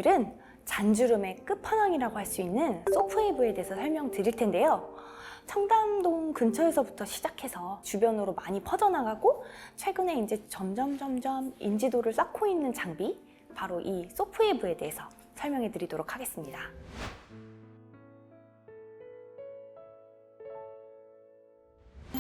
오늘은 잔주름의 끝판왕이라고 할 수 있는 소프웨이브에 대해서 설명드릴 텐데요. 청담동 근처에서부터 시작해서 주변으로 많이 퍼져나가고 최근에 이제 점점 인지도를 쌓고 있는 장비, 바로 이 소프웨이브에 대해서 설명해 드리도록 하겠습니다.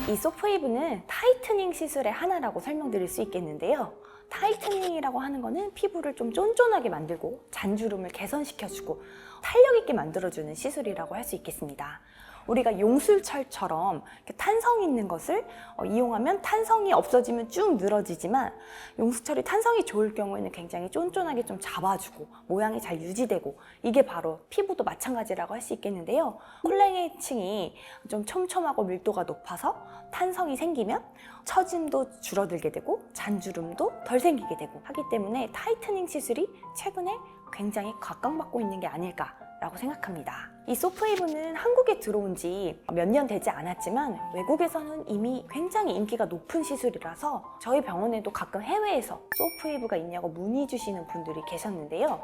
이 소프웨이브는 타이트닝 시술의 하나라고 설명드릴 수 있겠는데요. 타이트닝이라고 하는 거는 피부를 좀 쫀쫀하게 만들고 잔주름을 개선시켜주고 탄력 있게 만들어주는 시술이라고 할 수 있겠습니다. 우리가 용술철처럼 탄성 있는 것을 이용하면 탄성이 없어지면 쭉 늘어지지만, 용술철이 탄성이 좋을 경우에는 굉장히 쫀쫀하게 좀 잡아주고 모양이 잘 유지되고, 이게 바로 피부도 마찬가지라고 할 수 있겠는데요. 콜라겐층이 좀 촘촘하고 밀도가 높아서 탄성이 생기면 처짐도 줄어들게 되고 잔주름도 덜 생기게 되고 하기 때문에 타이트닝 시술이 최근에 굉장히 각광받고 있는 게 아닐까라고 생각합니다. 이 소프웨이브는 한국에 들어온 지 몇 년 되지 않았지만 외국에서는 이미 굉장히 인기가 높은 시술이라서 저희 병원에도 가끔 해외에서 소프웨이브가 있냐고 문의 주시는 분들이 계셨는데요.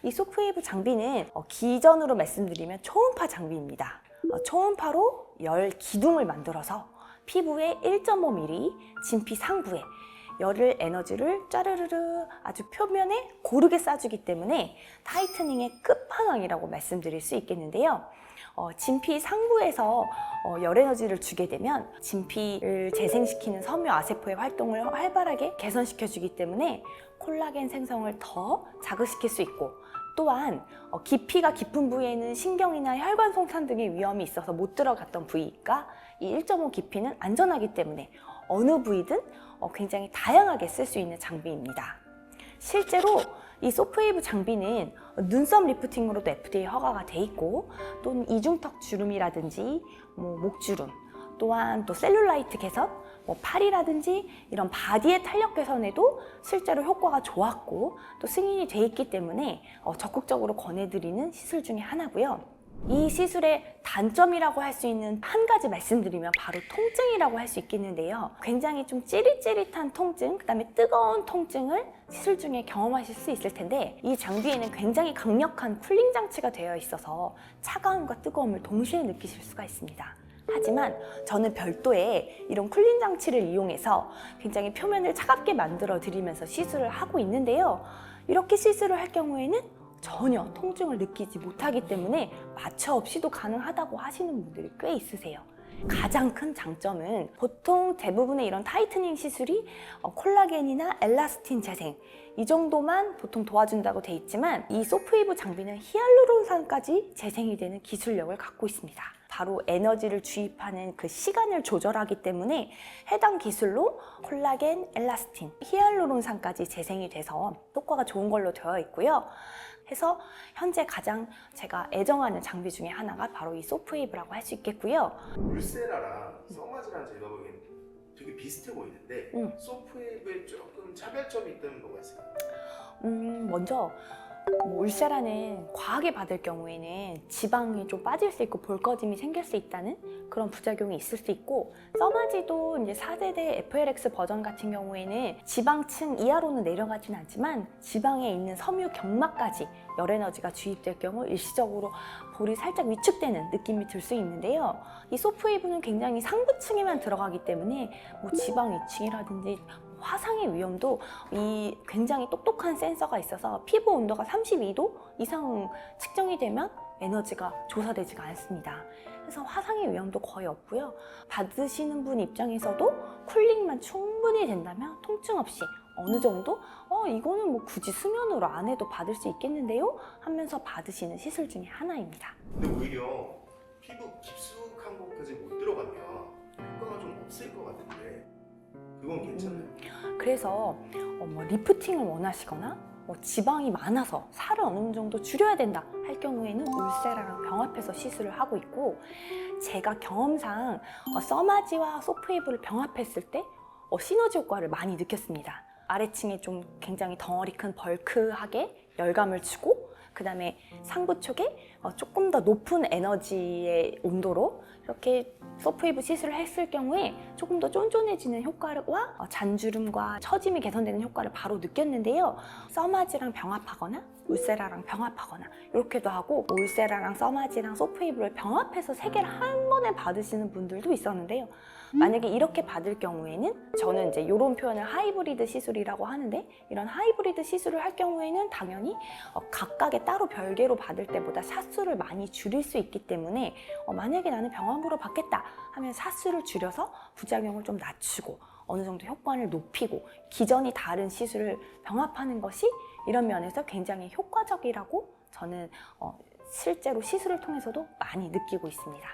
이 소프웨이브 장비는 기전으로 말씀드리면 초음파 장비입니다. 초음파로 열 기둥을 만들어서 피부의 1.5mm 진피 상부에 열을 에너지를 짜르르르 아주 표면에 고르게 쏴주기 때문에 타이트닝의 끝판왕이라고 말씀드릴 수 있겠는데요. 진피 상부에서 열 에너지를 주게 되면 진피를 재생시키는 섬유 아세포의 활동을 활발하게 개선시켜주기 때문에 콜라겐 생성을 더 자극시킬 수 있고, 또한 깊이가 깊은 부위에는 신경이나 혈관 손상 등의 위험이 있어서 못 들어갔던 부위가 이 1.5 깊이는 안전하기 때문에 어느 부위든 굉장히 다양하게 쓸 수 있는 장비입니다. 실제로 이 소프웨이브 장비는 눈썹 리프팅으로도 FDA 허가가 돼 있고, 또는 이중턱 주름이라든지 목주름, 또한 또 셀룰라이트 개선, 팔이라든지 이런 바디의 탄력 개선에도 실제로 효과가 좋았고 또 승인이 돼 있기 때문에 적극적으로 권해드리는 시술 중에 하나고요. 이 시술의 단점이라고 할 수 있는 한 가지 말씀드리면 바로 통증이라고 할 수 있겠는데요. 굉장히 좀 찌릿찌릿한 통증, 그 다음에 뜨거운 통증을 시술 중에 경험하실 수 있을 텐데, 이 장비에는 굉장히 강력한 쿨링 장치가 되어 있어서 차가움과 뜨거움을 동시에 느끼실 수가 있습니다. 하지만 저는 별도의 이런 쿨링 장치를 이용해서 굉장히 표면을 차갑게 만들어 드리면서 시술을 하고 있는데요. 이렇게 시술을 할 경우에는 전혀 통증을 느끼지 못하기 때문에 마취 없이도 가능하다고 하시는 분들이 꽤 있으세요. 가장 큰 장점은 보통 대부분의 이런 타이트닝 시술이 콜라겐이나 엘라스틴 재생 이 정도만 보통 도와준다고 돼 있지만, 이 소프웨이브 장비는 히알루론산까지 재생이 되는 기술력을 갖고 있습니다. 바로 에너지를 주입하는 그 시간을 조절하기 때문에 해당 기술로 콜라겐, 엘라스틴, 히알루론산까지 재생이 돼서 효과가 좋은 걸로 되어 있고요. 해서 현재 가장 제가 애정하는 장비 중에 하나가 바로 이 소프웨이브라고 할 수 있겠고요. 울세라랑 써마즈랑 제가 보기엔 되게 비슷해 보이는데 소프웨이브에 조금 차별점이 있다면 뭐가 있을까요? 먼저 울세라는 과하게 받을 경우에는 지방이 좀 빠질 수 있고 볼거짐이 생길 수 있다는 그런 부작용이 있을 수 있고, 써마지도 이제 4세대 FLX 버전 같은 경우에는 지방층 이하로는 내려가진 않지만 지방에 있는 섬유 경막까지 열 에너지가 주입될 경우 일시적으로 볼이 살짝 위축되는 느낌이 들 수 있는데요. 이 소프웨이브는 굉장히 상부층에만 들어가기 때문에 지방 위층이라든지 화상의 위험도 이 굉장히 똑똑한 센서가 있어서 피부 온도가 32도 이상 측정이 되면 에너지가 조사되지가 않습니다. 그래서 화상의 위험도 거의 없고요. 받으시는 분 입장에서도 쿨링만 충분히 된다면 통증 없이 어느 정도 이거는 굳이 수면으로 안 해도 받을 수 있겠는데요 하면서 받으시는 시술 중에 하나입니다. 근데 오히려 피부 깊숙한 곳까지 못 들어가면 효과가 좀 없을 것 같은데 그건 괜찮아요? 그래서 리프팅을 원하시거나 지방이 많아서 살을 어느 정도 줄여야 된다 할 경우에는 울세라랑 병합해서 시술을 하고 있고, 제가 경험상 써마지와 소프웨이브를 병합했을 때 시너지 효과를 많이 느꼈습니다. 아래층에 좀 굉장히 덩어리 큰 벌크하게 열감을 주고, 그 다음에 상부 쪽에 조금 더 높은 에너지의 온도로 이렇게 소프웨이브 시술을 했을 경우에 조금 더 쫀쫀해지는 효과와 잔주름과 처짐이 개선되는 효과를 바로 느꼈는데요. 써마지랑 병합하거나 울세라랑 병합하거나 이렇게도 하고, 울세라랑 써마지랑 소프웨이브를 병합해서 3개를 한 번에 받으시는 분들도 있었는데요. 만약에 이렇게 받을 경우에는 저는 이제 이런 표현을 하이브리드 시술이라고 하는데, 이런 하이브리드 시술을 할 경우에는 당연히 각각의 따로 별개로 받을 때보다 샷수를 많이 줄일 수 있기 때문에 만약에 나는 병합으로 받겠다 하면 샷수를 줄여서 부작용을 좀 낮추고 어느 정도 효과를 높이고 기존이 다른 시술을 병합하는 것이 이런 면에서 굉장히 효과적이라고 저는 실제로 시술을 통해서도 많이 느끼고 있습니다.